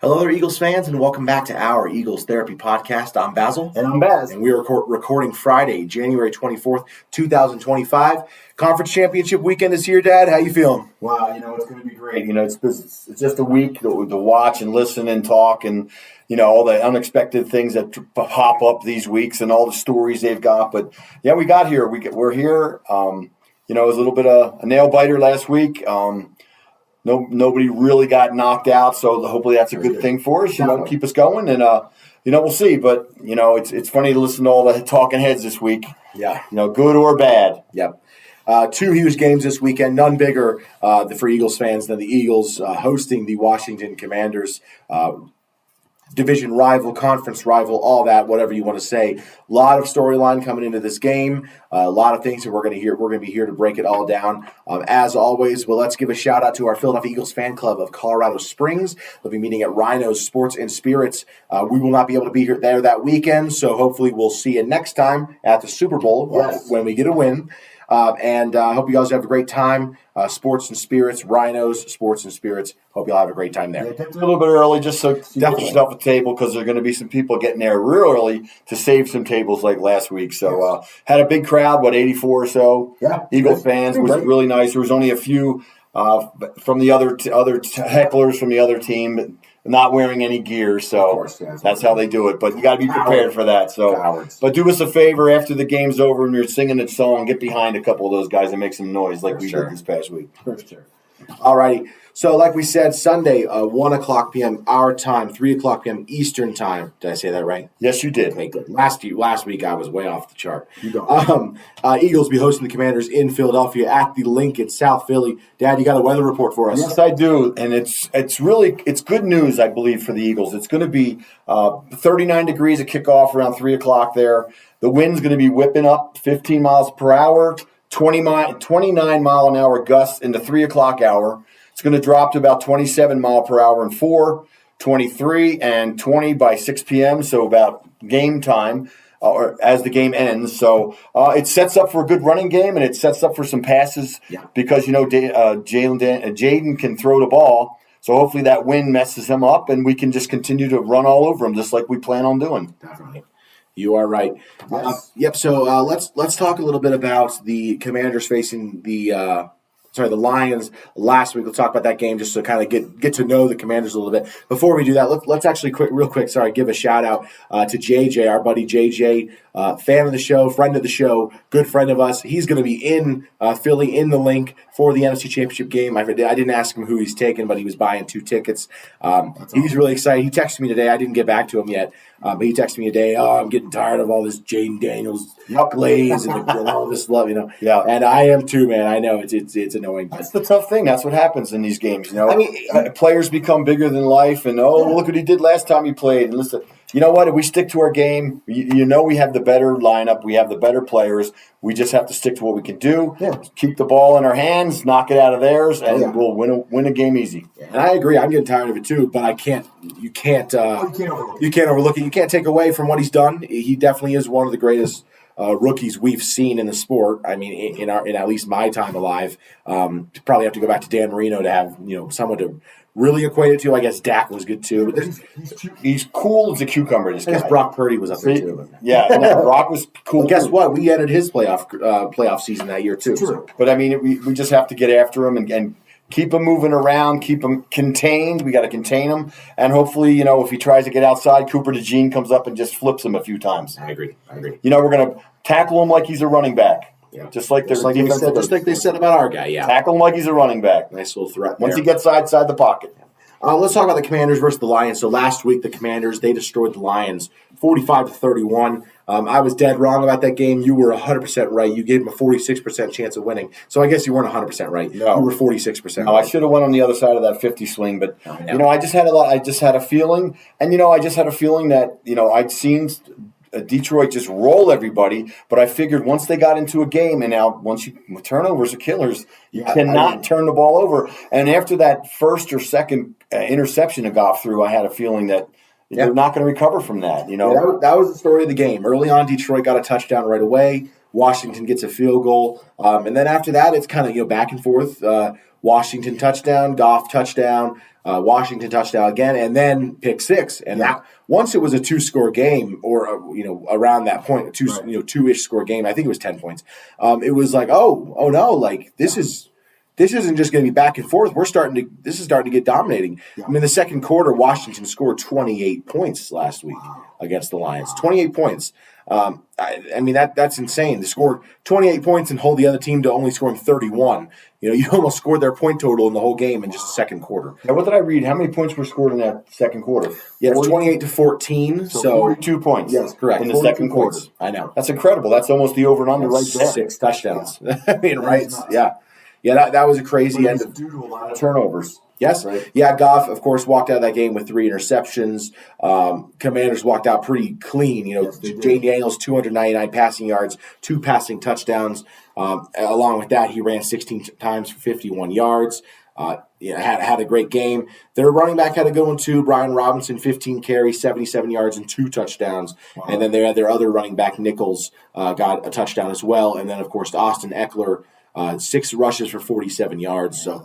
Hello there, Eagles fans, and welcome back to our Eagles Therapy Podcast. I'm Basil. And I'm Baz. And we are recording Friday, January 24th, 2025. Conference Championship weekend is here, Dad. How you feeling? Wow, it's going to be great. It's just a week to watch and listen and talk and, all the unexpected things that pop up these weeks and all the stories they've got. But, yeah, we got here. We're here. It was a little bit of a nail-biter last week. Nobody really got knocked out, so hopefully that's a good thing for us. Keep us going, and we'll see. But it's funny to listen to all the talking heads this week. Yeah, good or bad. Yep. Two huge games this weekend, none bigger for Eagles fans than the Eagles hosting the Washington Commanders. Division rival, conference rival, all that, whatever you want to say. A lot of storyline coming into this game. A lot of things that we're going to hear. We're going to be here to break it all down. As always, let's give a shout out to our Philadelphia Eagles fan club of Colorado Springs. They'll be meeting at Rhino's Sports and Spirits. We will not be able to be there that weekend, so hopefully we'll see you next time at the Super Bowl when we get a win. I hope you guys have a great time. Sports and Spirits, Rhinos, Sports and Spirits. Hope you all have a great time there. Yeah, get there a little bit early just so you get yourself a table because there are going to be some people getting there real early to save some tables like last week. So had a big crowd, 84 or so Eagle fans. It was really nice. There was only a few from the other hecklers from the other team not wearing any gear, so that's how they do it. But you got to be prepared for that. So, but do us a favor after the game's over and you're singing a song, get behind a couple of those guys and make some noise like we did this past week. For sure. All righty. So, like we said, Sunday, 1 o'clock p.m. our time, 3 o'clock p.m. Eastern time. Did I say that right? Yes, you did. Okay, good. Last week I was way off the chart. Eagles will be hosting the Commanders in Philadelphia at the Link in South Philly. Dad, you got a weather report for us? Yes, I do, and it's good news, I believe, for the Eagles. It's going to be 39 degrees at kickoff around 3 o'clock there. The wind's going to be whipping up 15 miles per hour, 29 mile an hour gusts in the 3 o'clock hour. It's going to drop to about 27 mile per hour in 4, 23, and 20 by 6 p.m., so about game time or as the game ends. So it sets up for a good running game, and it sets up for some passes because, Jayden can throw the ball. So hopefully that wind messes him up, and we can just continue to run all over him just like we plan on doing. Definitely. You are right. Yes. So let's talk a little bit about the Commanders facing the Lions last week. We'll talk about that game just to kind of get to know the Commanders a little bit. Before we do that, let's actually real quick, give a shout out to JJ, our buddy JJ, fan of the show, friend of the show, good friend of us. He's going to be in Philly in the Link for the NFC Championship game. I didn't ask him who he's taking, but he was buying 2 tickks. He's really excited. He texted me today. I didn't get back to him yet, but he texted me today. Oh, I'm getting tired of all this Jayden Daniels glaze and all this love, Yeah, and I am too, man. I know it's annoying. That's the tough thing. That's what happens in these games. Players become bigger than life, and look what he did last time he played. And listen, you know what? If we stick to our game, we have the better lineup. We have the better players. We just have to stick to what we can do. Yeah. Keep the ball in our hands, knock it out of theirs, and we'll win a game easy. Yeah. And I agree. I'm getting tired of it too. But you can't overlook it. You can't take away from what he's done. He definitely is one of the greatest rookies we've seen in the sport. I mean, in at least my time alive. Probably have to go back to Dan Marino to have someone to really equate it to. I guess Dak was good too. But he's cool as a cucumber. This guy. I guess Brock Purdy was up there too. Yeah, Brock was cool. Well, guess what? We ended his playoff season that year too. True. But I mean, we just have to get after him and keep him moving around, keep him contained. We got to contain him, and hopefully, if he tries to get outside, Cooper DeJean comes up and just flips him a few times. I agree. We're going to tackle him like he's a running back. Yeah. Just like they said about our guy, yeah. Tackle him like he's a running back. Nice little threat once he gets outside the pocket. Let's talk about the Commanders versus the Lions. So last week, the Commanders, they destroyed the Lions 45-31. I was dead wrong about that game. You were 100% right. You gave them a 46% chance of winning. So I guess you weren't 100% right. No. You were 46% right. I should have went on the other side of that 50 swing. But, I just had a feeling. And, I just had a feeling that, I'd seen Detroit just roll everybody, but I figured once they got into a game, and now turnovers are killers, you cannot turn the ball over. And after that first or second interception of Goff threw, I had a feeling that they're not going to recover from that. That was the story of the game. Early on, Detroit got a touchdown right away. Washington gets a field goal, and then after that, it's kind of back and forth. Washington touchdown, Goff touchdown, Washington touchdown again, and then pick six. And that once it was a 2-score game, or around that point, two-ish score game. I think it was 10 points. It was like, oh no, like this isn't just going to be back and forth. This is starting to get dominating. Yeah. I mean, the second quarter, Washington scored 28 points last week against the Lions. 28 points. I mean, that's insane. They scored 28 points and hold the other team to only scoring 31. You almost scored their point total in the whole game in just the second quarter. Now, what did I read? How many points were scored in that second quarter? Yeah, it was 28-14. So 42 points. Yes, correct. In the second quarter. I know. That's incredible. That's almost the over and under right there. 6 touchdowns. I mean, right? Yeah. Yeah, that was a crazy end. Due to a lot of turnovers. Yes. Right. Yeah, Goff, of course, walked out of that game with 3 interceptions. Commanders walked out pretty clean. Jayden Daniels, 299 passing yards, 2 passing touchdowns. Along with that, he ran 16 times for 51 yards. Had a great game. Their running back had a good one, too. Brian Robinson, 15 carries, 77 yards, and 2 touchdowns. Wow. And then they had their other running back, Nichols, got a touchdown as well. And then, of course, Austin Eckler, 6 rushes for 47 yards. So,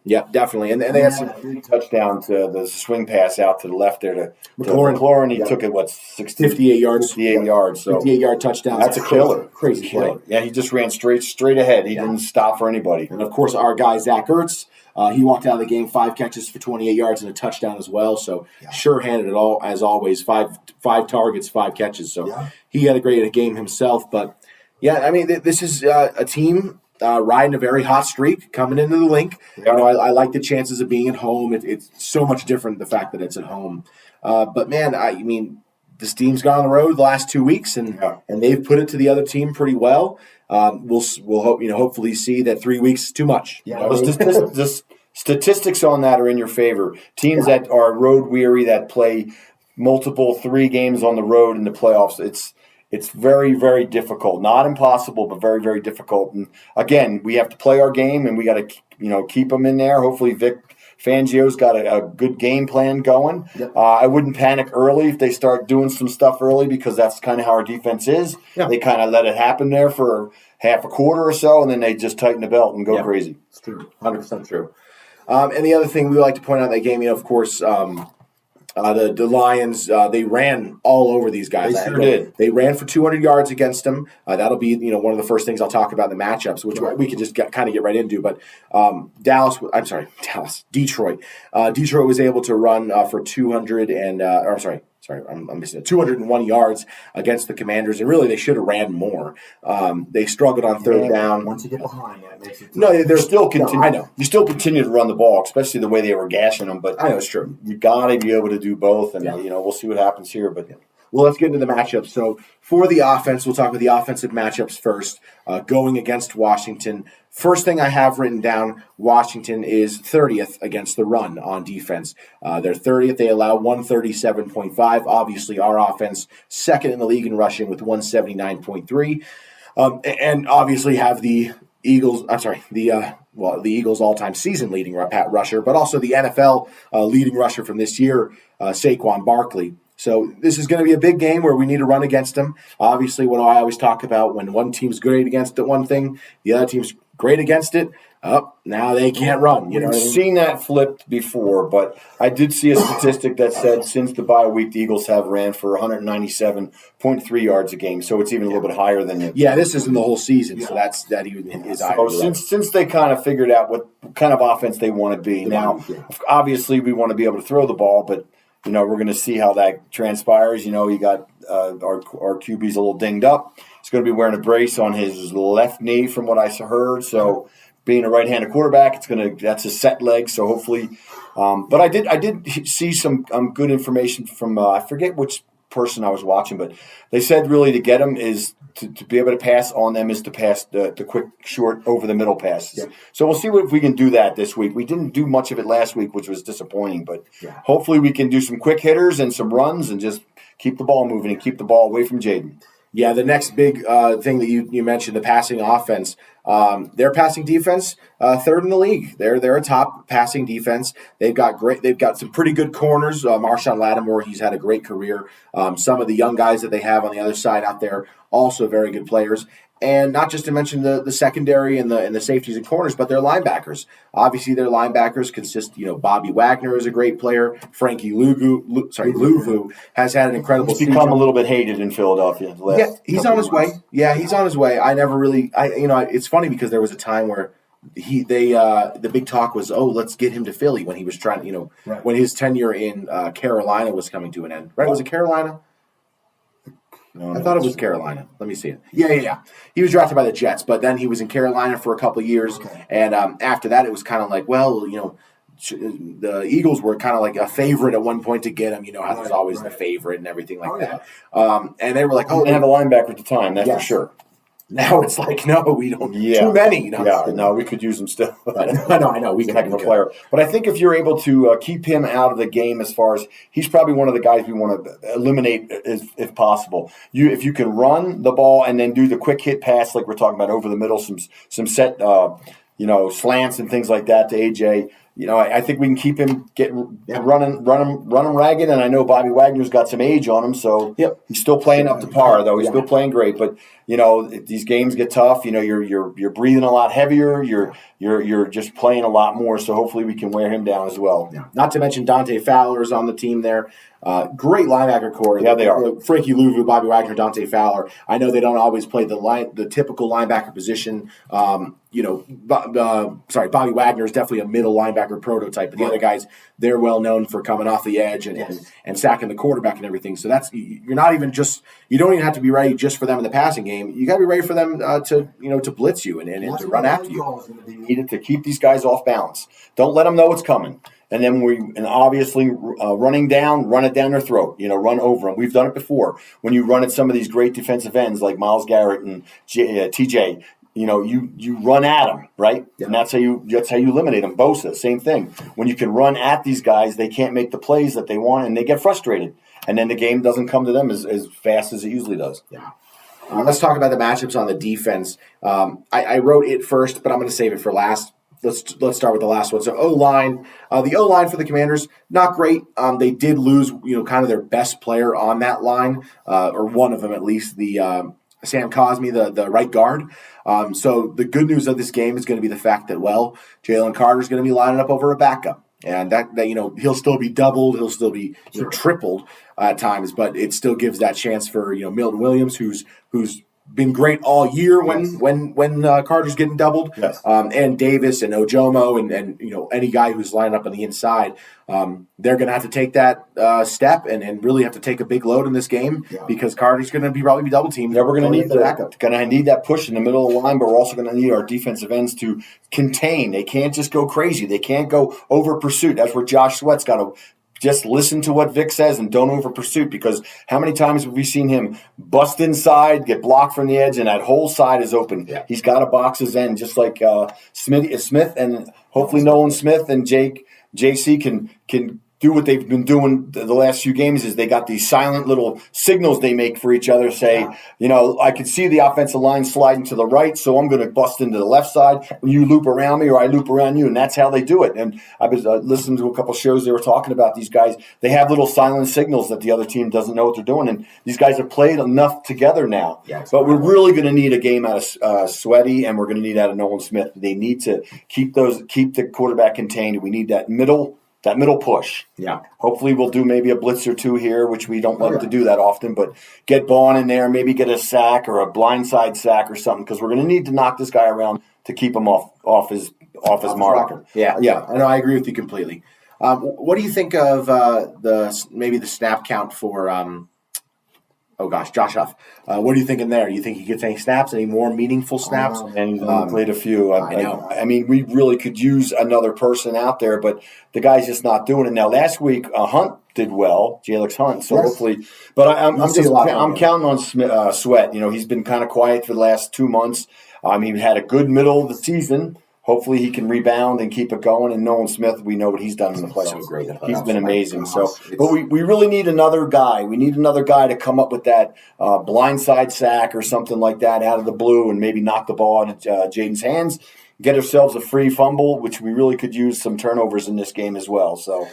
yeah, definitely. And they had some big touchdown to the swing pass out to the left there to McLaurin. He took it, 58 yards. 58 yards. So 58-yard touchdown. That's a killer. Crazy play. Yeah, he just ran straight ahead. He didn't stop for anybody. And, of course, our guy, Zach Ertz, he walked out of the game 5 catches for 28 yards and a touchdown as well. So, sure-handed it all, as always. 5 targets, 5 catches. So, he had a great game himself. But, yeah, I mean, this is a team riding a very hot streak coming into the link. I like the chances of being at home. It's so much different, the fact that it's at home. But, man, I mean, this team's gone on the road the last 2 weeks, and they've put it to the other team pretty well. We'll hope hopefully see that 3 weeks is too much. Yeah, the statistics on that are in your favor. Teams that are road weary, that play multiple 3 games on the road in the playoffs, it's very, very difficult. Not impossible, but very, very difficult. And again, we have to play our game, and we got to keep them in there. Hopefully, Vic Fangio's got a good game plan going. Yep. I wouldn't panic early if they start doing some stuff early, because that's kind of how our defense is. Yep. They kind of let it happen there for half a quarter or so, and then they just tighten the belt and go crazy. It's true, 100% true. And the other thing we like to point out in that game, of course. The Lions, they ran all over these guys. They sure did. They ran for 200 yards against them. That'll be one of the first things I'll talk about in the matchups, which we can just kind of get right into. But Detroit. Detroit was able to run for 201 yards against the Commanders, and really they should have ran more. They struggled on third down. Once you get behind, that makes it tough. No, they're still continue. I know you still continue to run the ball, especially the way they were gashing them. But I know it's true. You got to be able to do both, and we'll see what happens here. But well, let's get into the matchups. So for the offense, we'll talk about the offensive matchups first. Going against Washington. First thing I have written down, Washington is 30th against the run on defense. They're 30th. They allow 137.5. Obviously, our offense, second in the league in rushing with 179.3. And obviously have the Eagles, the Eagles' all-time season leading rusher, but also the NFL leading rusher from this year, Saquon Barkley. So this is going to be a big game where we need to run against them. Obviously, what I always talk about, when one team's great against the one thing, the other team's great against it. Now they can't run. We've seen that flipped before, but I did see a statistic that said since the bye week, the Eagles have ran for 197.3 yards a game, so it's even a little bit higher than it. Yeah, this isn't the whole season, so that even is higher. So since they kind of figured out what kind of offense they want to be, now obviously we want to be able to throw the ball, but we're going to see how that transpires. You got our QB's a little dinged up. He's going to be wearing a brace on his left knee, from what I heard. So, being a right-handed quarterback, that's a set leg. So hopefully, but I did see some good information from I forget which person I was watching, but they said really to get him is to be able to pass on them is to pass the quick, short, over-the-middle passes. Yeah. So we'll see if we can do that this week. We didn't do much of it last week, which was disappointing, but hopefully we can do some quick hitters and some runs and just keep the ball moving and keep the ball away from Jayden. Yeah, the next big thing that you mentioned, the passing offense. Their passing defense, third in the league. They're a top passing defense. They've got some pretty good corners. Marshawn Lattimore, he's had a great career. Some of the young guys that they have on the other side out there, also very good players. And not just to mention the secondary and the safeties and corners, but their linebackers. Obviously, their linebackers consist. Bobby Wagner is a great player. Frankie Louvu has had an incredible. He's become a little bit hated in Philadelphia. He's on his way. Yeah, he's on his way. I never really. It's funny because there was a time where the big talk was, let's get him to Philly when he was trying. When his tenure in Carolina was coming to an end. Right? Was it Carolina? No, I thought it was Carolina. Let me see it. Yeah. He was drafted by the Jets, but then he was in Carolina for a couple of years. Okay. And after that, it was kind of like, the Eagles were kind of like a favorite at one point to get him. How there's always the favorite and everything like that. And they were like, they didn't have a linebacker at the time, that's for sure. Now it's like, no, we don't. Yeah. Too many. No, we could use him still. I know. He's a heck of a player. But I think if you're able to keep him out of the game, as far as he's probably one of the guys we want to eliminate if possible. If you can run the ball and then do the quick hit pass like we're talking about over the middle, some set slants and things like that to AJ. I think we can keep him run him ragged, and I know Bobby Wagner's got some age on him, so he's still playing up to par, though. He's still playing great, but these games get tough. You're breathing a lot heavier. You're just playing a lot more, so hopefully we can wear him down as well. Yeah. Not to mention Dante Fowler's on the team there. Great linebacker core. Yeah, they are. Frankie Louvu, Bobby Wagner, Dante Fowler. I know they don't always play the typical linebacker position. Bobby Wagner is definitely a middle linebacker prototype, but the other guys, they're well known for coming off the edge and sacking the quarterback and everything. So you don't even have to be ready just for them in the passing game. You got to be ready for them to blitz you and to run after you. Needed to keep these guys off balance. Don't let them know it's coming. And then obviously running down, run it down their throat, run over them. We've done it before. When you run at some of these great defensive ends like Myles Garrett and TJ, you run at them, right? Yeah. And that's how you eliminate them. Bosa, same thing. When you can run at these guys, they can't make the plays that they want, and they get frustrated. And then the game doesn't come to them as fast as it usually does. Yeah. Let's talk about the matchups on the defense. I wrote it first, but I'm going to save it for last. Let's start with the last one. So O-line, the O-line for the Commanders, not great. They did lose, kind of their best player on that line, or one of them at least, the Sam Cosmi, the right guard. So the good news of this game is going to be the fact that, Jalen Carter's going to be lining up over a backup. And that he'll still be doubled, he'll still be tripled at times, but it still gives that chance for Milton Williams, who's been great all year when Carter's getting doubled, and Davis and Ojomo and any guy who's lined up on the inside, they're going to have to take that step and really have to take a big load in this game because Carter's going to probably be double teamed. Yeah, we're going to need the backup. Going to need that push in the middle of the line, but we're also going to need our defensive ends to contain. They can't just go crazy. They can't go over pursuit. That's where Josh Sweat's got to just listen to what Vic says and don't over pursuit, because how many times have we seen him bust inside, get blocked from the edge, and that whole side is open. Yeah. He's got to box his end, just like Smith and hopefully Nolan Smith and JC can do what they've been doing the last few games. Is they got these silent little signals they make for each other, say, I can see the offensive line sliding to the right, so I'm going to bust into the left side. You loop around me or I loop around you, and that's how they do it. And I was listening to a couple of shows, they were talking about these guys. They have little silent signals that the other team doesn't know what they're doing, and these guys have played enough together now. Yeah, but we're really going to need a game out of Sweaty, and we're going to need out of Nolan Smith. They need to keep the quarterback contained. We need that middle push. Yeah. Hopefully we'll do maybe a blitz or two here, which we don't like to do that often, but get Vaughn in there, maybe get a sack or a blindside sack or something, because we're going to need to knock this guy around to keep him off his marker. Yeah. I know. I agree with you completely. What do you think of the snap count for Josh Huff? What are you thinking there? Do you think he gets any snaps, any more meaningful snaps? And he's played a few. I know. I mean, we really could use another person out there, but the guy's just not doing it. Now, last week, Hunt did well, Jalix Hunt, so hopefully. But I'm counting on Sweat. He's been kind of quiet for the last 2 months. He had a good middle of the season. Hopefully he can rebound and keep it going. And Nolan Smith, we know what he's done in the playoffs. So great. He's been amazing. But we really need another guy. We need another guy to come up with that blindside sack or something like that out of the blue and maybe knock the ball out of Jayden's hands, get ourselves a free fumble, which we really could use some turnovers in this game as well. So,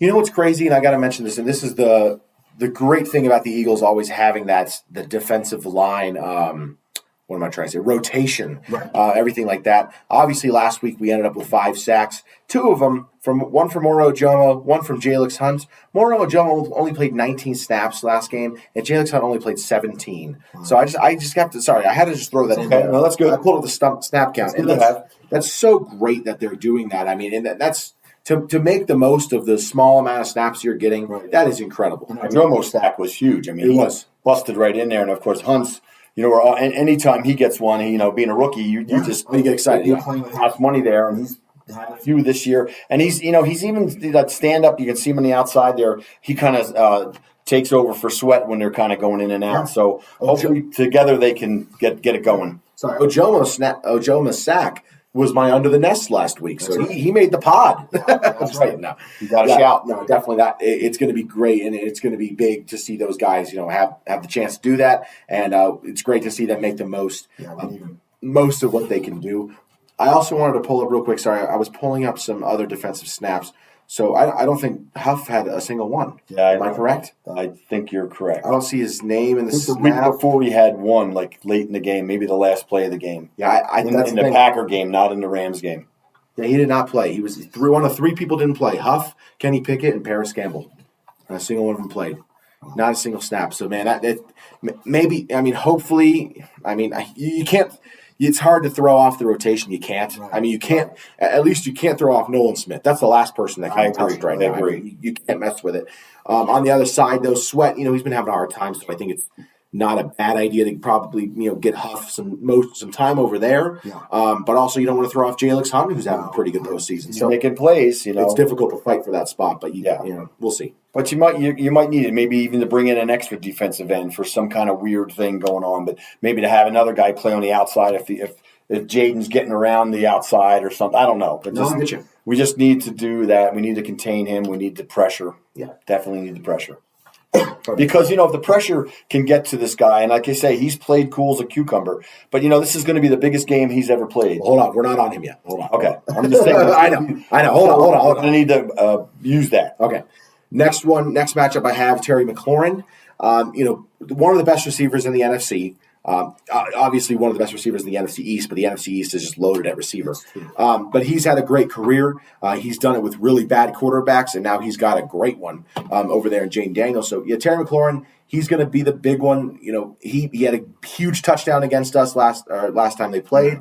what's crazy, and I got to mention this, and this is the great thing about the Eagles always having the defensive line what am I trying to say? Rotation, Right. Everything like that. Obviously, last week we ended up with 5 sacks. 2 of them one from Moro Ojomo, one from Jalen Hunt. Moro Ojomo only played 19 snaps last game, and Jalen Hunt only played 17. So I just have to. Sorry, I had to just throw that in there. No, that's good. I pulled up the snap count, and that's so great that they're doing that. I mean, and that's. To make the most of the small amount of snaps you're getting, that is incredible. Ojomo's sack was huge. I mean, he was busted right in there, and of course Hunt's. And anytime he gets one, being a rookie, you just get excited. You're playing with house money there, and he's had a few this year. And he's even that stand up. You can see him on the outside there. He kind of takes over for Sweat when they're kind of going in and out. Yeah. So hopefully together they can get it going. Sorry, Ojomo's sack was my under the nest last week, so he made the pod. That's right. No, you got to shout. No, definitely that. It's going to be great, and it's going to be big to see those guys, have the chance to do that, and it's great to see them make the most of what they can do. I also wanted to pull up real quick. Sorry, I was pulling up some other defensive snaps. So I don't think Huff had a single one. Yeah, am I correct? I think you're correct. I don't see his name in the snap. The week before we had one, like late in the game, maybe the last play of the game. Yeah, in the Packer game, not in the Rams game. Yeah, he did not play. He was one of 3 people didn't play: Huff, Kenny Pickett, and Paris Campbell. Not a single one of them played. Not a single snap. So man, that maybe. I mean, hopefully. I mean, you can't. It's hard to throw off the rotation. You can't. Right. I mean, you can't. At least you can't throw off Nolan Smith. That's the last person that can be touched right now. I mean, you can't mess with it. On the other side, though, Sweat. He's been having a hard time. So I think it's not a bad idea to probably get Huff some time over there. Yeah. But also you don't want to throw off Jalen Hunt, who's having a pretty good postseason. So making plays. It's difficult to fight for that spot. But we'll see. But you might need it, maybe even to bring in an extra defensive end for some kind of weird thing going on. But maybe to have another guy play on the outside if Jayden's getting around the outside or something. I don't know. But we just need to do that. We need to contain him. We need the pressure. Yeah, definitely need the pressure. Because, if the pressure can get to this guy, and like I say, he's played cool as a cucumber, but, this is going to be the biggest game he's ever played. Hold on. We're not on him yet. Hold on. Okay. I'm just saying. I know. Hold on. We're going to need to use that. Okay. Next matchup I have, Terry McLaurin. One of the best receivers in the NFC. Obviously one of the best receivers in the NFC East, but the NFC East is just loaded at receiver. But he's had a great career. He's done it with really bad quarterbacks, and now he's got a great one over there in Jayden Daniels. So, Terry McLaurin, he's going to be the big one. He had a huge touchdown against us last time they played.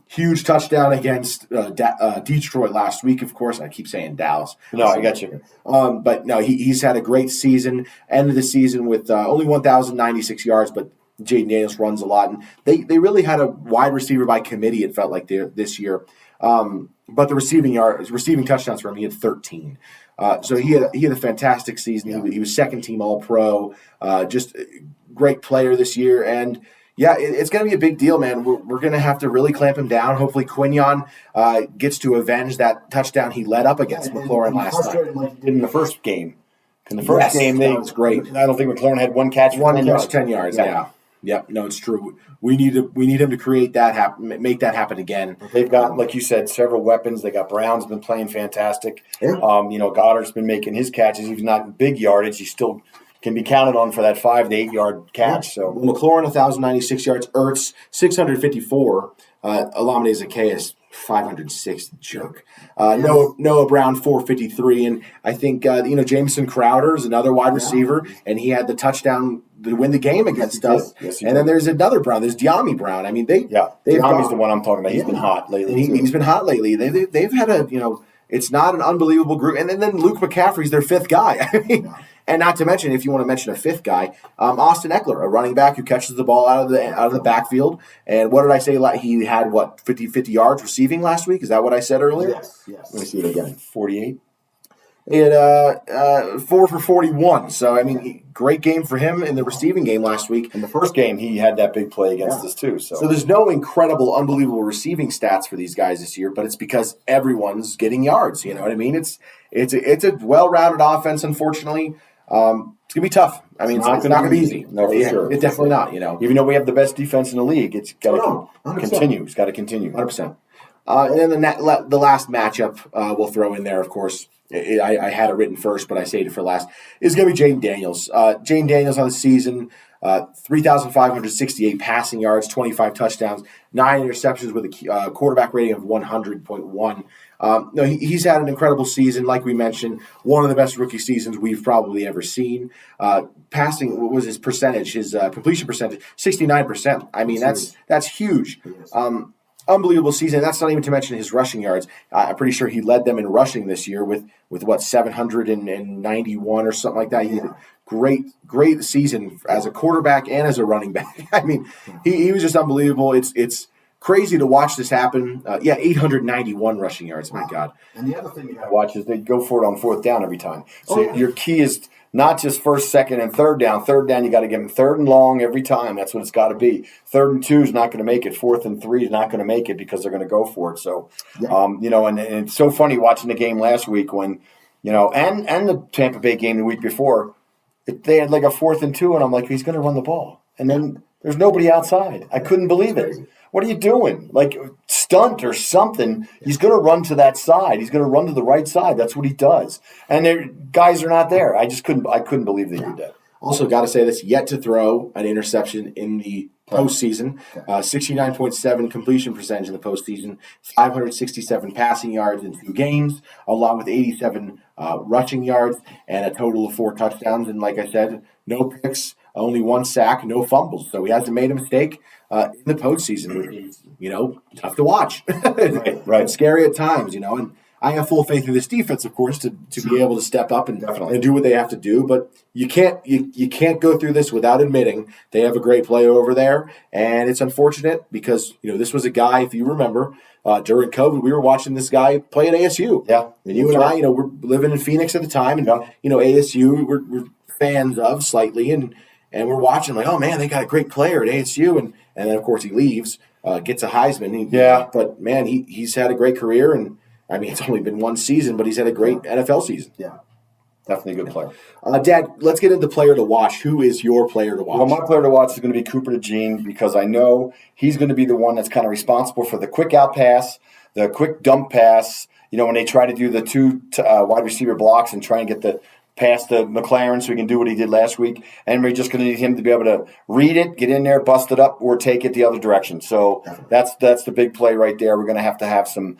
Huge touchdown against Detroit last week, of course. I keep saying Dallas. No, I got you. But no, he's had a great season. Ended the season with only 1,096 yards, but Jayden Daniels runs a lot, and they really had a wide receiver by committee. It felt like this year, but the receiving touchdowns for him, he had 13. So he had a fantastic season. Yeah. He was second team All Pro, just a great player this year, and it's going to be a big deal, man. We're going to have to really clamp him down. Hopefully, Quinion gets to avenge that touchdown he led up against McLaurin last night. Like he did in the first game. In the first game, that was great. I don't think McLaurin had one catch. 10 yards. Yeah. Yep, no, it's true. We need him to create that happen, make that happen again. They've got, like you said, several weapons. They got Brown's been playing fantastic. Yeah. Goddard's been making his catches. He's not in big yardage. He still can be counted on for that 5 to 8 yard catch. So McLaurin 1,096 yards, Ertz 654, Olamide Zaccheaus 506, jerk. Noah Brown 453, and I think Jamison Crowder is another wide receiver, and he had the touchdown to win the game against us. Yes, and then there's another Brown. There's De'Ami Brown. I mean, De'Ami's the one I'm talking about. He's been hot lately. He's been hot lately. They've had it's not an unbelievable group. And then Luke McCaffrey's their 5th guy. I mean, and not to mention, if you want to mention a 5th guy, Austin Eckler, a running back who catches the ball out of the backfield. And what did I say? He had 50 yards receiving last week. Is that what I said earlier? Yes. Let me see it again. 48. He had 4 for 41. So, I mean, great game for him in the receiving game last week. In the first game, he had that big play against us, too. So there's no incredible, unbelievable receiving stats for these guys this year, but it's because everyone's getting yards. You know what I mean? It's a well-rounded offense, unfortunately. It's going to be tough. I mean, it's not going to be easy. No, for sure. It's definitely not, Even though we have the best defense in the league, it's got to continue. It's got to continue. 100%. And then the last matchup we'll throw in there, of course. I had it written first, but I saved it for last. Is going to be Jayden Daniels. Jayden Daniels on the season, 3,568 passing yards, 25 touchdowns, 9 interceptions with a quarterback rating of 100.1. No, he's had an incredible season, like we mentioned, one of the best rookie seasons we've probably ever seen. Passing, what was his percentage? His completion percentage, 69%. I mean, that's huge. Unbelievable season. That's not even to mention his rushing yards. I'm pretty sure he led them in rushing this year with what, 791 or something like that. He had a great season as a quarterback and as a running back. I mean, he was just unbelievable. It's crazy to watch this happen. 891 rushing yards. My God. And the other thing you got to watch is they go for it on fourth down every time. So your key is not just first, second, and third down. Third down, you got to give them third and long every time. That's what it's got to be. Third and 2 is not going to make it. Fourth and 3 is not going to make it because they're going to go for it. So, and it's so funny watching the game last week when, and the Tampa Bay game the week before, they had like a 4th and 2, and I'm like, he's going to run the ball. And then there's nobody outside. I couldn't believe it. What are you doing? Like, stunt or something. He's going to run to that side. He's going to run to the right side. That's what he does. And guys are not there. I couldn't believe they did that. Also, got to say this, yet to throw an interception in the postseason. 69.7 completion percentage in the postseason. 567 passing yards in 2 games, along with 87 rushing yards and a total of 4 touchdowns. And like I said, no picks, only 1 sack, no fumbles. So he hasn't made a mistake in the postseason, which is, tough to watch. Right. It's scary at times, and I have full faith in this defense, of course, to be able to step up and do what they have to do. But you can't go through this without admitting they have a great player over there, and it's unfortunate because this was a guy. If you remember, during COVID, we were watching this guy play at ASU. Yeah, and you and I, we're living in Phoenix at the time, and ASU we're fans of slightly, and we're watching like, oh man, they got a great player at ASU, and then of course he leaves, gets a Heisman. But man, he's had a great career and. I mean, it's only been 1 season, but he's had a great NFL season. Yeah, definitely a good player. Dad, let's get into player to watch. Who is your player to watch? Well, my player to watch is going to be Cooper DeJean because I know he's going to be the one that's kind of responsible for the quick out pass, the quick dump pass, when they try to do the 2 wide receiver blocks and try and get the pass to McLaren so he can do what he did last week. And we're just going to need him to be able to read it, get in there, bust it up, or take it the other direction. So that's the big play right there. We're going to have some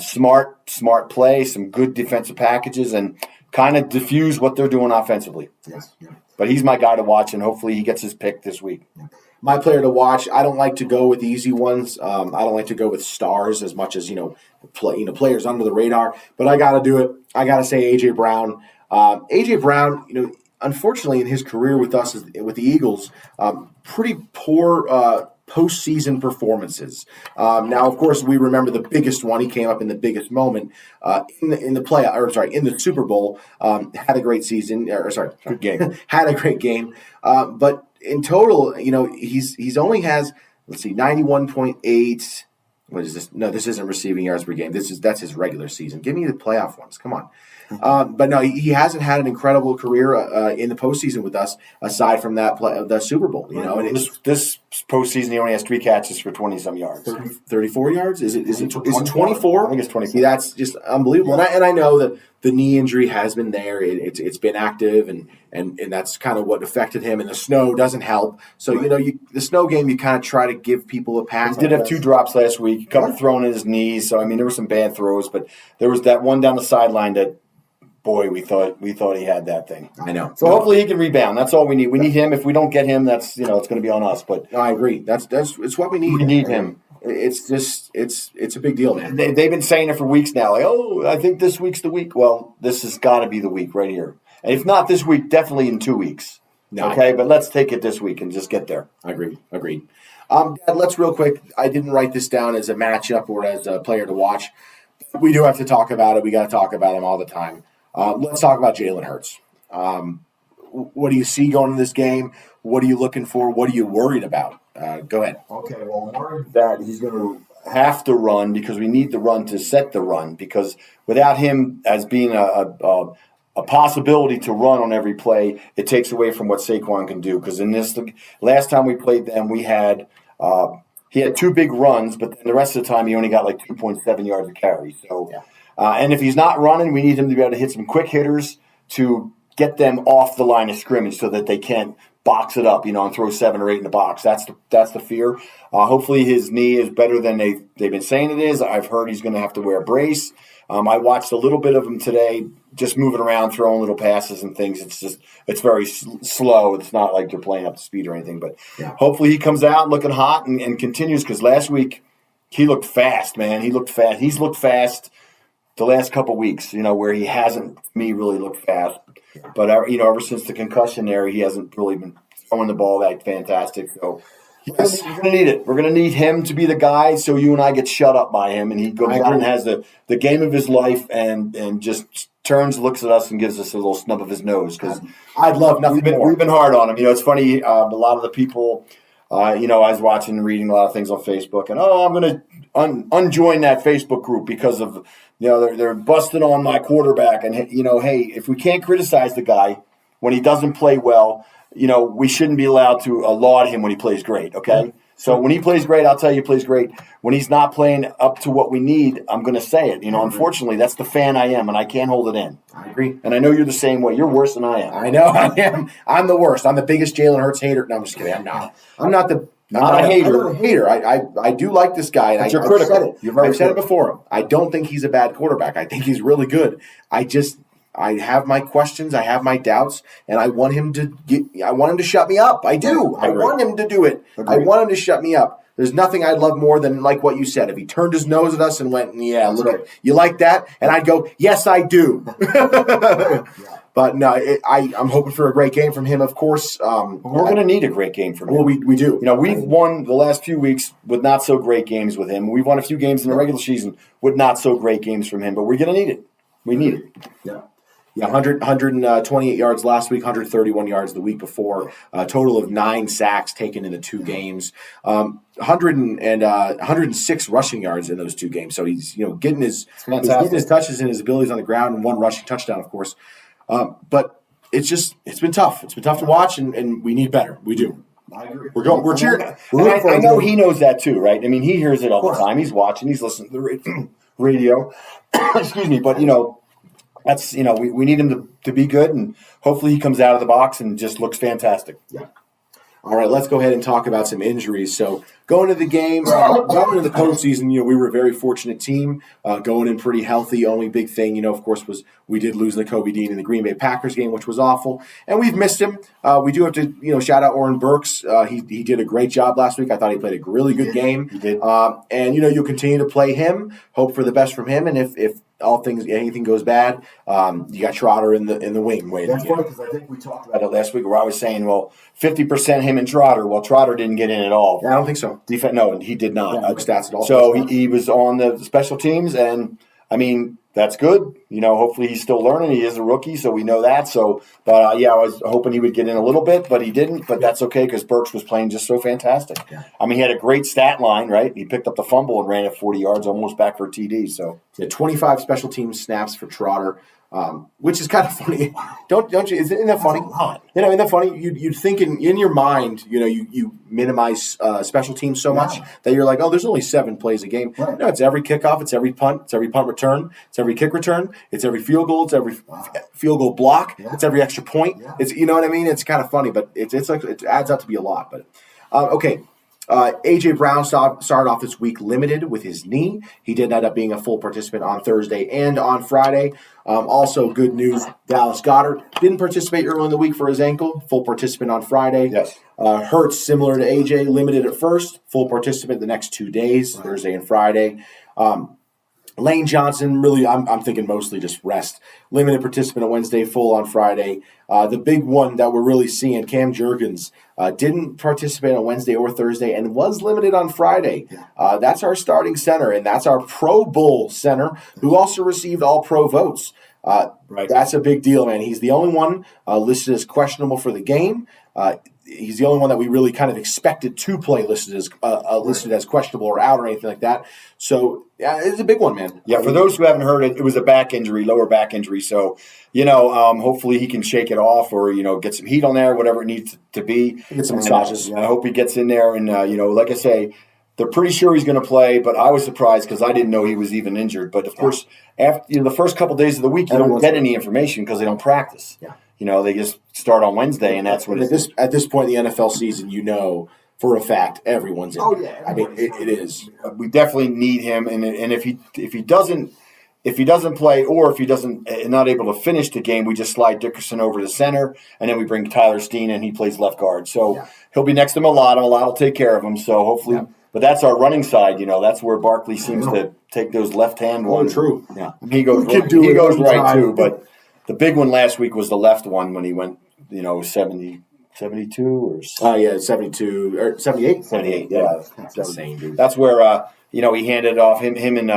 smart play, some good defensive packages, and kind of diffuse what they're doing offensively. Yes. Yeah. But he's my guy to watch, and hopefully he gets his pick this week. Yeah. My player to watch, I don't like to go with easy ones. I don't like to go with stars as much as, players under the radar. But I got to do it. I got to say A.J. Brown. A.J. Brown, unfortunately in his career with us, with the Eagles, pretty poor postseason performances. Now, of course, we remember the biggest one. He came up in the biggest moment in the Super Bowl. Had a great season. Good game. Had a great game. But in total, he's only has 91.8. What is this? No, this isn't receiving yards per game. That's his regular season. Give me the playoff ones. Come on. But no, he hasn't had an incredible career in the postseason with us, aside from the Super Bowl. And this postseason he only has 3 catches for 20-some yards. 34 yards? Is it 24? I think it's 24. See, that's just unbelievable. And I know that the knee injury has been there. It's been active, and that's kind of what affected him. And the snow doesn't help. So the snow game, you kind of try to give people a pass. He did have 2 drops last week. A couple thrown in his knees. So there were some bad throws, but there was that one down the sideline that. Boy, we thought he had that thing. I know. So hopefully he can rebound. That's all we need. We need him. If we don't get him, that's it's going to be on us. But I agree. That's it's what we need. We need him. It's just it's a big deal, man. They've been saying it for weeks now. Like, I think this week's the week. Well, this has got to be the week right here. And if not this week, definitely in 2 weeks. No, okay, but let's take it this week and just get there. Agreed. Dad, let's real quick. I didn't write this down as a matchup or as a player to watch. We do have to talk about it. We got to talk about him all the time. Let's talk about Jalen Hurts. What do you see going in this game? What are you looking for? What are you worried about? Go ahead. Okay, well, I'm worried that he's going to have to run because we need the run to set the run because without him as being a possibility to run on every play, it takes away from what Saquon can do. Because in this last time we played them, he had 2 big runs, but then the rest of the time he only got like 2.7 yards a carry. So. Yeah. And if he's not running, we need him to be able to hit some quick hitters to get them off the line of scrimmage so that they can't box it up, and throw 7 or 8 in the box. That's the fear. Hopefully his knee is better than they've been saying it is. I've heard he's going to have to wear a brace. I watched a little bit of him today, just moving around, throwing little passes and things. It's very slow. It's not like they're playing up to speed or anything. But hopefully he comes out looking hot and continues, because last week he looked fast, man. He looked fast. He's looked fast the last couple weeks, where he hasn't really looked fast. But, ever since the concussion there, he hasn't really been throwing the ball that fantastic. So yes, we're going to need it. We're going to need him to be the guy, so you and I get shut up by him, and he goes out and has the game of his life and just turns, looks at us, and gives us a little snub of his nose. Because I'd love nothing more. We've been hard on him. It's funny, a lot of the people, I was watching and reading a lot of things on Facebook, and, I'm going to unjoin that Facebook group because of, they're busting on my quarterback. And, hey, if we can't criticize the guy when he doesn't play well, we shouldn't be allowed to laud him when he plays great, okay? So when he plays great, I'll tell you he plays great. When he's not playing up to what we need, I'm going to say it. Unfortunately, that's the fan I am, and I can't hold it in. I agree. And I know you're the same way. You're worse than I am. I know I am. I'm the worst. I'm the biggest Jalen Hurts hater. No, I'm just kidding. I'm not. I'm not a hater. I'm not a hater. I do like this guy. And you're critical. I've said it before. I don't think he's a bad quarterback. I think he's really good. I have my questions. I have my doubts, and I want him to shut me up. I do. I want him to do it. I want him to shut me up. There's nothing I'd love more than, like what you said, if he turned his nose at us and went, "Yeah, look, you like that?" And I'd go, "Yes, I do." But no, I'm hoping for a great game from him. Of course, we're going to need a great game from him. Well, we do. We've won the last few weeks with not so great games with him. We've won a few games in the regular season with not so great games from him. But we're going to need it. We need it. Yeah. Yeah, 128 yards last week, 131 yards the week before. A total of 9 sacks taken in the 2 games. 106 rushing yards in those 2 games. So he's getting his touches and his abilities on the ground, and 1 rushing touchdown, of course. But it's been tough. It's been tough to watch, and we need better. We do. I agree. We're cheering. I know he knows that too, right? I mean, he hears it all the time. He's watching. He's listening to the radio. Excuse me, but that's we need him to be good, and hopefully he comes out of the box and just looks fantastic. Yeah. All right, let's go ahead and talk about some injuries. So going into the game, going into the postseason, we were a very fortunate team, going in pretty healthy. Only big thing, of course, was we did lose Nakobe Dean in the Green Bay Packers game, which was awful, and we've missed him. We do have to, shout out Oren Burks. He did a great job last week. I thought he played a really good game. He did. And you'll continue to play him. Hope for the best from him, and if anything goes bad, you got Trotter in the wing waiting. That's funny because I think we talked about it last week where I was saying, 50% him and Trotter. Well, Trotter didn't get in at all. I don't think so. No, he did not. Stats at all. So he was on the special teams, and I mean that's good. Hopefully he's still learning. He is a rookie, so we know that. So, but I was hoping he would get in a little bit, but he didn't. But that's okay because Burks was playing just so fantastic. Yeah. I mean, he had a great stat line, right? He picked up the fumble and ran it 40 yards, almost back for a TD. So 25 special team snaps for Trotter. Which is kind of funny. Don't you? Isn't that funny? Isn't that funny? You'd think in your mind, you minimize special teams so much that you're like, there's only 7 plays a game. Right. No, it's every kickoff, it's every punt, it's every punt return, it's every kick return, it's every field goal, it's every field goal block, it's every extra point. It's what I mean. It's kind of funny, but it's like it adds up to be a lot. But okay. A.J. Brown started off this week limited with his knee. He did end up being a full participant on Thursday and on Friday. Also, good news, Dallas Goedert didn't participate early in the week for his ankle. Full participant on Friday. Yes. Hurts, similar to A.J., limited at first. Full participant the next 2 days, Thursday and Friday. Lane Johnson, really, I'm thinking mostly just rest. Limited participant on Wednesday, full on Friday. The big one that we're really seeing, Cam Jurgens, didn't participate on Wednesday or Thursday and was limited on Friday. That's our starting center, and that's our Pro Bowl center, who also received all-pro votes. Right. That's a big deal, man. He's the only one listed as questionable for the game. He's the only one that we really kind of expected to play listed as questionable or out or anything like that. So, it's a big one, man. Yeah, for those who haven't heard it, it was a back injury, lower back injury. So, hopefully he can shake it off or, get some heat on there, whatever it needs to be. Get some massages. I hope he gets in there. And, like I say, they're pretty sure he's going to play, but I was surprised because I didn't know he was even injured. But, of course, after the first couple days of the week, you don't get any information because they don't practice. Yeah. they just start on Wednesday, and that's what at this point in the NFL season, for a fact everyone's in. Oh yeah, I mean it is. We definitely need him, and if he doesn't play, or if he doesn't not able to finish the game, we just slide Dickerson over to center, and then we bring Tyler Steen and he plays left guard. So he'll be next to Mulatto. Mulatto will take care of him. So hopefully, but that's our running side. That's where Barkley seems to take those left hand ones. True. Yeah, he goes right too. But the big one last week was the left one when he went 72 or 72 or 78. 78. Yeah, that's insane, dude. That's where he handed it off. Him and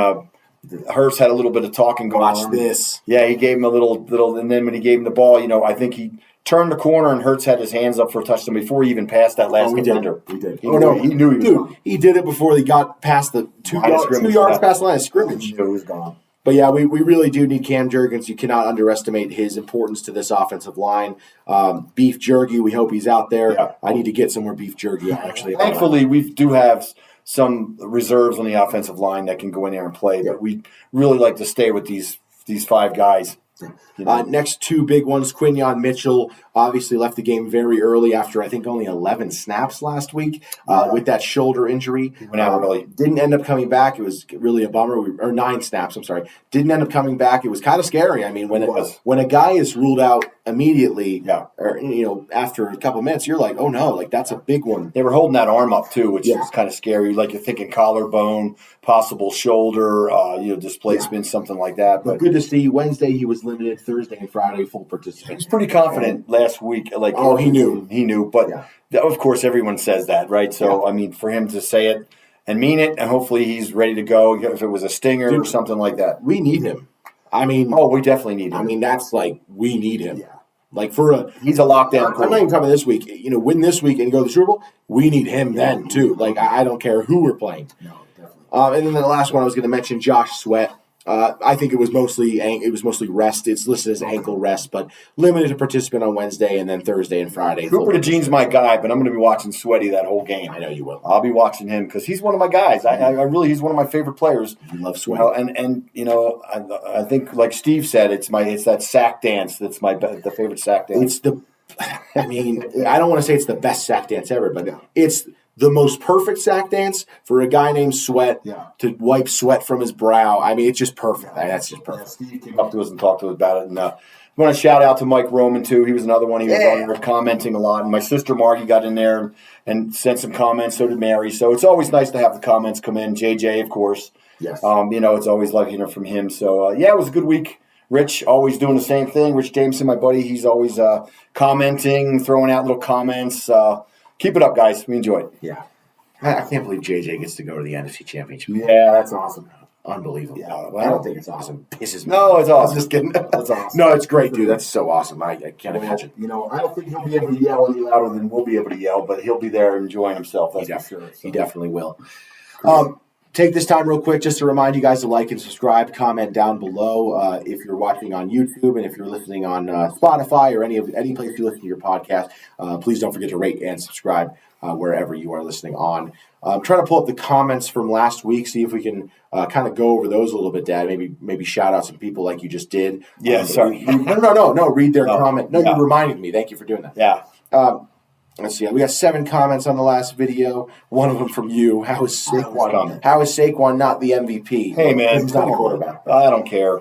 Hurts had a little bit of talking going on. Watch this. Yeah, he gave him a little, and then when he gave him the ball, I think he turned the corner and Hurts had his hands up for a touchdown before he even passed that last defender. We did. He knew he was gone. He did it before he got past the 2 yards past the line of scrimmage. He knew he was gone. But yeah, we really do need Cam Jurgens. You cannot underestimate his importance to this offensive line. Beef Jergy, we hope he's out there. Yeah. I need to get some more Beef Jergy, actually. Thankfully, we do have some reserves on the offensive line that can go in there and play, but we really like to stay with these 5 guys. Next 2 big ones, Quinyon Mitchell obviously left the game very early after I think only 11 snaps last week with that shoulder injury. Didn't end up coming back. It was really a bummer. Or 9 snaps, I'm sorry. Didn't end up coming back. It was kind of scary. I mean, when a guy is ruled out immediately or after a couple minutes, you're like, oh no, like that's a big one. They were holding that arm up too, which is kind of scary. Like you're thinking collarbone, possible shoulder, displacement, something like that. But good to see. Wednesday he was limited. Thursday and Friday full participant. He was pretty confident last week. He knew. But of course, everyone says that, right? So I mean, for him to say it and mean it, and hopefully he's ready to go. If it was a stinger or something like that, we need him. I mean, we definitely need him. I mean, that's we need him. Yeah. Like he's a lockdown. I'm not even talking this week. Win this week and go to the Super Bowl. We need him then too. Like I don't care who we're playing. No, definitely. And then the last one I was going to mention, Josh Sweat. I think it was mostly rest. It's listed as ankle rest, but limited to participant on Wednesday and then Thursday and Friday. Cooper DeJean's my guy, but I'm going to be watching Sweaty that whole game. I know you will. I'll be watching him because he's one of my guys. He's one of my favorite players. I love Sweaty. I think like Steve said, it's that sack dance that's the favorite sack dance. I don't want to say it's the best sack dance ever, but it's the most perfect sack dance for a guy named Sweat to wipe sweat from his brow. I mean, it's just perfect. That's just perfect. Steve came up to us and talked to us about it. And I want to shout out to Mike Roman, too. He was another one. He was on there commenting a lot. And my sister Margie got in there and sent some comments. So did Mary. So it's always nice to have the comments come in. JJ, of course. Yes. It's always lovely to hear from him. So, it was a good week. Rich always doing the same thing. Rich Jameson, my buddy, he's always commenting, throwing out little comments. Keep it up, guys. We enjoy it. Yeah. I can't believe JJ gets to go to the NFC Championship. Yeah, that's awesome. Unbelievable. Yeah, I don't think it's awesome. Pisses me. No, it's awesome. I'm just kidding. That's awesome. No, it's great, dude. That's so awesome. I can't imagine. I don't think he'll be able to yell any louder than we'll be able to yell, but he'll be there enjoying himself. That's for sure. He definitely will. Take this time real quick just to remind you guys to like and subscribe, comment down below if you're watching on YouTube, and if you're listening on Spotify or any place you listen to your podcast, please don't forget to rate and subscribe wherever you are listening on. I'm trying to pull up the comments from last week, see if we can kind of go over those a little bit, Dad. Maybe shout out some people like you just did. Yeah, sorry. No. Read their comment. No, you reminded me. Thank you for doing that. Yeah. Let's see. We got 7 comments on the last video. One of them from you. How is Saquon not the MVP? Hey, man. He's not a quarterback. I don't care.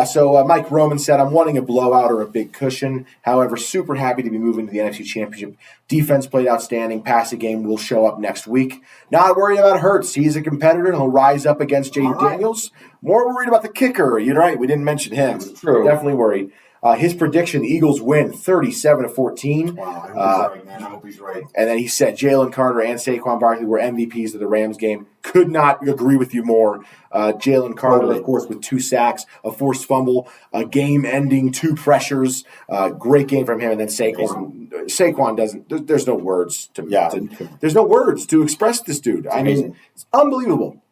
So Mike Roman said, I'm wanting a blowout or a big cushion. However, super happy to be moving to the NFC Championship. Defense played outstanding. Passing game will show up next week. Not worried about Hurts. He's a competitor and he'll rise up against Jayden Daniels. More worried about the kicker. You're right. We didn't mention him. True. Definitely worried. His prediction, the Eagles win 37-14. Wow, I hope he's right. And then he said Jalen Carter and Saquon Barkley were MVPs of the Rams game. Could not agree with you more. Jalen Carter, of course, with 2 sacks, a forced fumble, a game-ending 2 pressures. Great game from him. And then Saquon doesn't. There's no words there's no words to express this dude. I mean, it's unbelievable.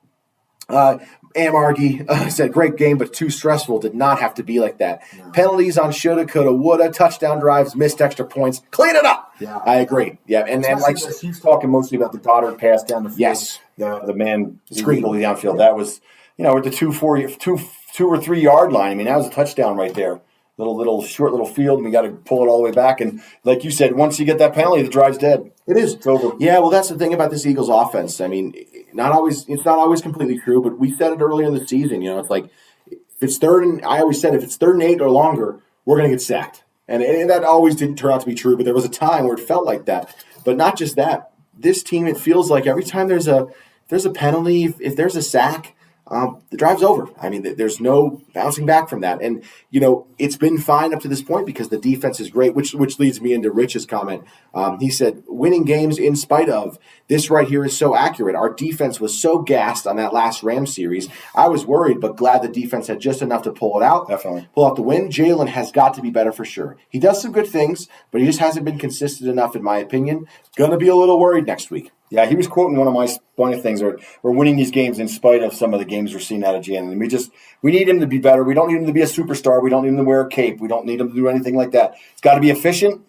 Amargi said, great game, but too stressful. Did not have to be like that. No. Penalties on shoulda, coulda, woulda, touchdown drives, missed extra points. Clean it up. Yeah. I agree. Yeah, and like he's talking mostly about the Goddard pass down the field. Yes. The man screen downfield. That was, at the 2 or 3 yard line. I mean, that was a touchdown right there. little short little field, and we got to pull it all the way back. And like you said, once you get that penalty, the drive's dead. It is. It's over. Yeah, well, that's the thing about this Eagles offense. I mean, it's not always completely true, but we said it earlier in the season. You know, it's like if it's I always said if it's 3rd and 8 or longer, we're going to get sacked. And that always didn't turn out to be true, but there was a time where it felt like that. But not just that. This team, it feels like every time there's a penalty, if there's a sack, the drive's over. I mean, there's no bouncing back from that. And, you know, it's been fine up to this point because the defense is great, which leads me into Rich's comment. He said, winning games in spite of. This right here is so accurate. Our defense was so gassed on that last Rams series. I was worried, but glad the defense had just enough to pull it out. Definitely. Pull out the win. Jalen has got to be better for sure. He does some good things, but he just hasn't been consistent enough, in my opinion. Going to be a little worried next week. Yeah, he was quoting one of my things. We're winning these games in spite of some of the games we're seeing out of Jalen. And we need him to be better. We don't need him to be a superstar. We don't need him to wear a cape. We don't need him to do anything like that. It's got to be efficient,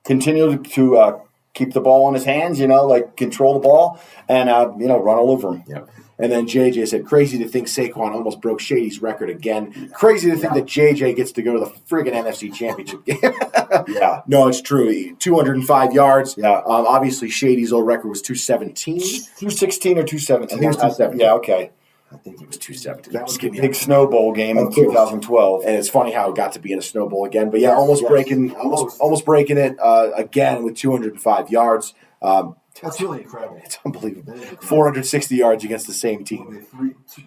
continue to keep the ball in his hands, like control the ball, and, run all over him. Yeah. And then JJ said, crazy to think Saquon almost broke Shady's record again. Crazy to think that JJ gets to go to the friggin' NFC Championship game. Yeah. No, it's true. 205 yards. Yeah. Obviously, Shady's old record was 217. 216 or 217? I think it was 217. Yeah, okay. I think it was 217. That was a big Snow Bowl game in 2012. And it's funny how it got to be in a Snow Bowl again. But, yeah, almost breaking it again with 205 yards. That's really incredible. It's unbelievable. 460 yards against the same team.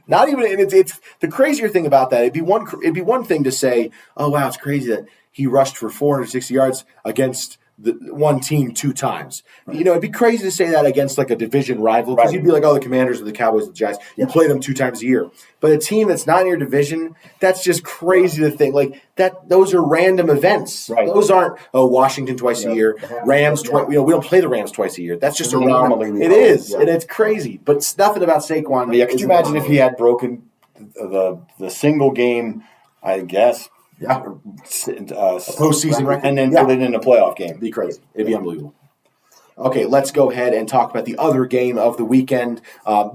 Not even. And it's the crazier thing about that. It'd be one thing to say, "Oh wow, it's crazy that he rushed for 460 yards against the one team 2 times." Right. It'd be crazy to say that against like a division rival because you'd be like, "Oh, the Commanders or the Cowboys or the Giants. You play them 2 times a year." But a team that's not in your division, that's just crazy to think. Like that, those are random events. Right. Those aren't Washington twice a year, Rams twice. We don't play the Rams twice a year. That's just a anomaly. It is, and it's crazy. But it's nothing about Saquon. Yeah, could you imagine if he had broken the single game? I guess. Yeah, postseason record, and then put it in a playoff game. It'd be crazy. It'd be unbelievable. Okay, let's go ahead and talk about the other game of the weekend.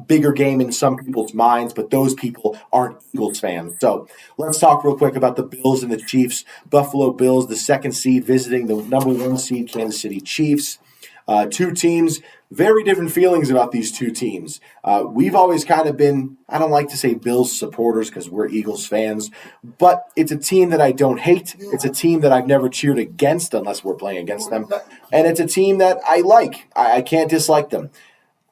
Bigger game in some people's minds, but those people aren't Eagles fans. So let's talk real quick about the Bills and the Chiefs. Buffalo Bills, the 2nd seed, visiting the number 1 seed Kansas City Chiefs. 2 teams, very different feelings about these 2 teams. We've always kind of been, I don't like to say Bills supporters because we're Eagles fans, but it's a team that I don't hate. It's a team that I've never cheered against unless we're playing against them. And it's a team that I like. I can't dislike them.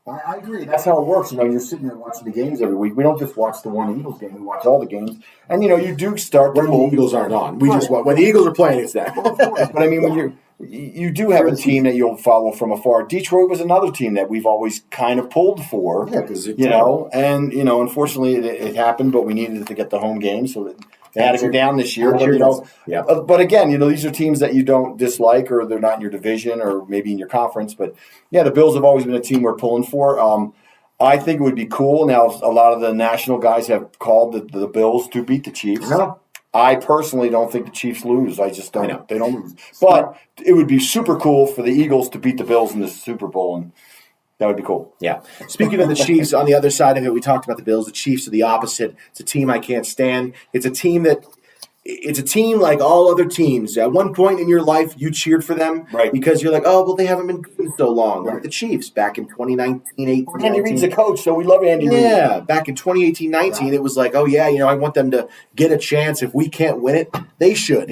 I agree. That's how it works. You're sitting there watching the games every week. We don't just watch the one Eagles game. We watch all the games. And, you do start when the Eagles aren't on. We just when the Eagles are playing, it's that. But, I mean, when you do have a team that you'll follow from afar. Detroit was another team that we've always kind of pulled for. Yeah, because unfortunately it happened, but we needed to get the home game, so that they had to go down this year. But again, these are teams that you don't dislike, or they're not in your division, or maybe in your conference. But yeah, the Bills have always been a team we're pulling for. I think it would be cool. Now, a lot of the national guys have called the Bills to beat the Chiefs. Yeah. I personally don't think the Chiefs lose. I just don't. I know. They don't lose. But it would be super cool for the Eagles to beat the Bills in the Super Bowl, and that would be cool. Yeah. Speaking of the Chiefs, on the other side of it, we talked about the Bills. The Chiefs are the opposite. It's a team I can't stand. It's a team like all other teams. At one point in your life, you cheered for them because you're like, oh, well, they haven't been good so long. Like the Chiefs back in 2019, 18, Andy Reid's a coach, so we love Andy Reid. Yeah, back in 2018, 19, it was like, oh, yeah, I want them to get a chance. If we can't win it, they should,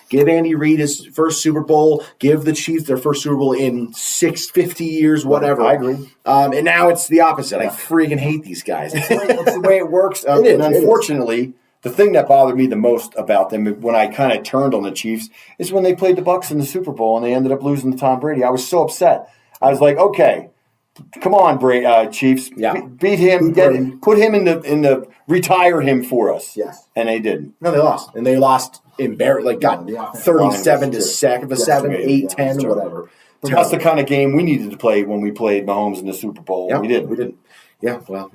Give Andy Reid his first Super Bowl. Give the Chiefs their first Super Bowl in 50 years, whatever. I agree. And now it's the opposite. I freaking hate these guys. That's the way it works. And unfortunately, the thing that bothered me the most about them when I kind of turned on the Chiefs is when they played the Bucs in the Super Bowl and they ended up losing to Tom Brady. I was so upset. I was like, okay, come on, Chiefs, beat him, put him in the retire him for us. Yes, and they didn't. No, they lost, and they lost got 37 to 7, 8, 10, whatever. But that's the kind of game we needed to play when we played Mahomes in the Super Bowl. Yep, we didn't. Yeah, well,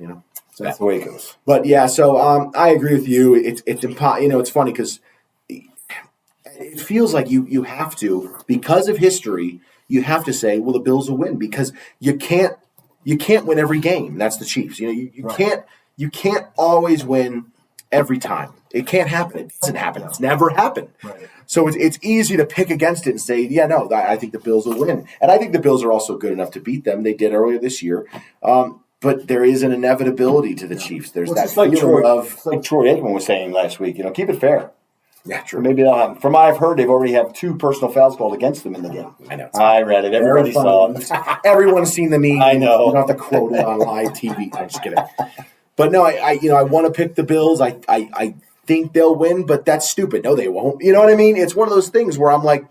So that's the way it goes. But yeah, so I agree with you. It's it's funny because it feels like you have to, because of history, you have to say, well, the Bills will win because you can't win every game. That's the Chiefs. You can't always win every time. It can't happen. It doesn't happen. It's never happened. Right. So it's easy to pick against it and say, yeah, no, I think the Bills will win. And I think the Bills are also good enough to beat them. They did earlier this year. But there is an inevitability to the Chiefs. There's that It's like feeling Troy, of like Troy Aikman was saying last week. Keep it fair. yeah, true. Maybe they'll have. From what I've heard, they've already have 2 personal fouls called against them in the game. I know. I read it. Everybody saw it. Everyone's seen the meme. I know. You don't have to quote it on live TV. I'm just kidding. But no, I want to pick the Bills. I think they'll win, but that's stupid. No, they won't. You know what I mean? It's one of those things where I'm like,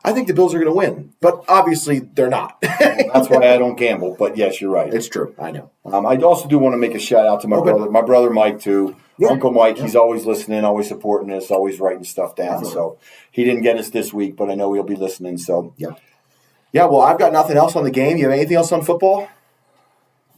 I think the Bills are going to win, but obviously they're not. That's why I don't gamble. But yes, you're right. It's true. I know. I also do want to make a shout out to my brother Mike too. Yeah. Uncle Mike, he's always listening, always supporting us, always writing stuff down. So he didn't get us this week, but I know he'll be listening. So Yeah. Well, I've got nothing else on the game. You have anything else on football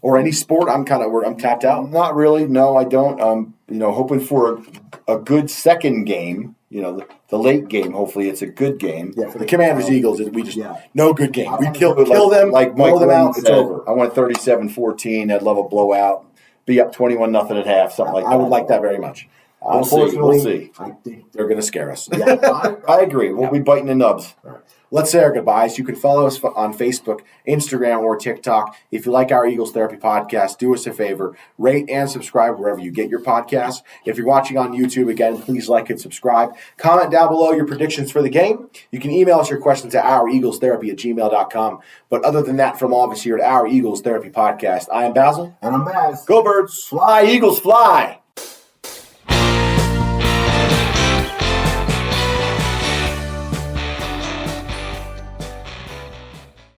or any sport? I'm tapped out. not really. No, I don't. Hoping for a good second game. The late game. Hopefully, it's a good game. Yeah, for the Commanders Eagles, we just no good game. We kill Like- them, like Mike blow them Lynn out. It's said, over. I want 37-14. I'd love a blowout. Be up 21-0 at half. Something like that. I would like that very much. We'll see. We'll see. I think they're going to scare us. I agree. We'll be biting the nubs. Let's say our goodbyes. You can follow us on Facebook, Instagram, or TikTok. If you like our Eagles Therapy podcast, do us a favor. Rate and subscribe wherever you get your podcasts. If you're watching on YouTube, again, please like and subscribe. Comment down below your predictions for the game. You can email us your questions at oureaglestherapy@gmail.com. But other than that, from all of us here at Our Eagles Therapy Podcast, I am Basil. And I'm Baz. Go Birds! Fly, Eagles, fly!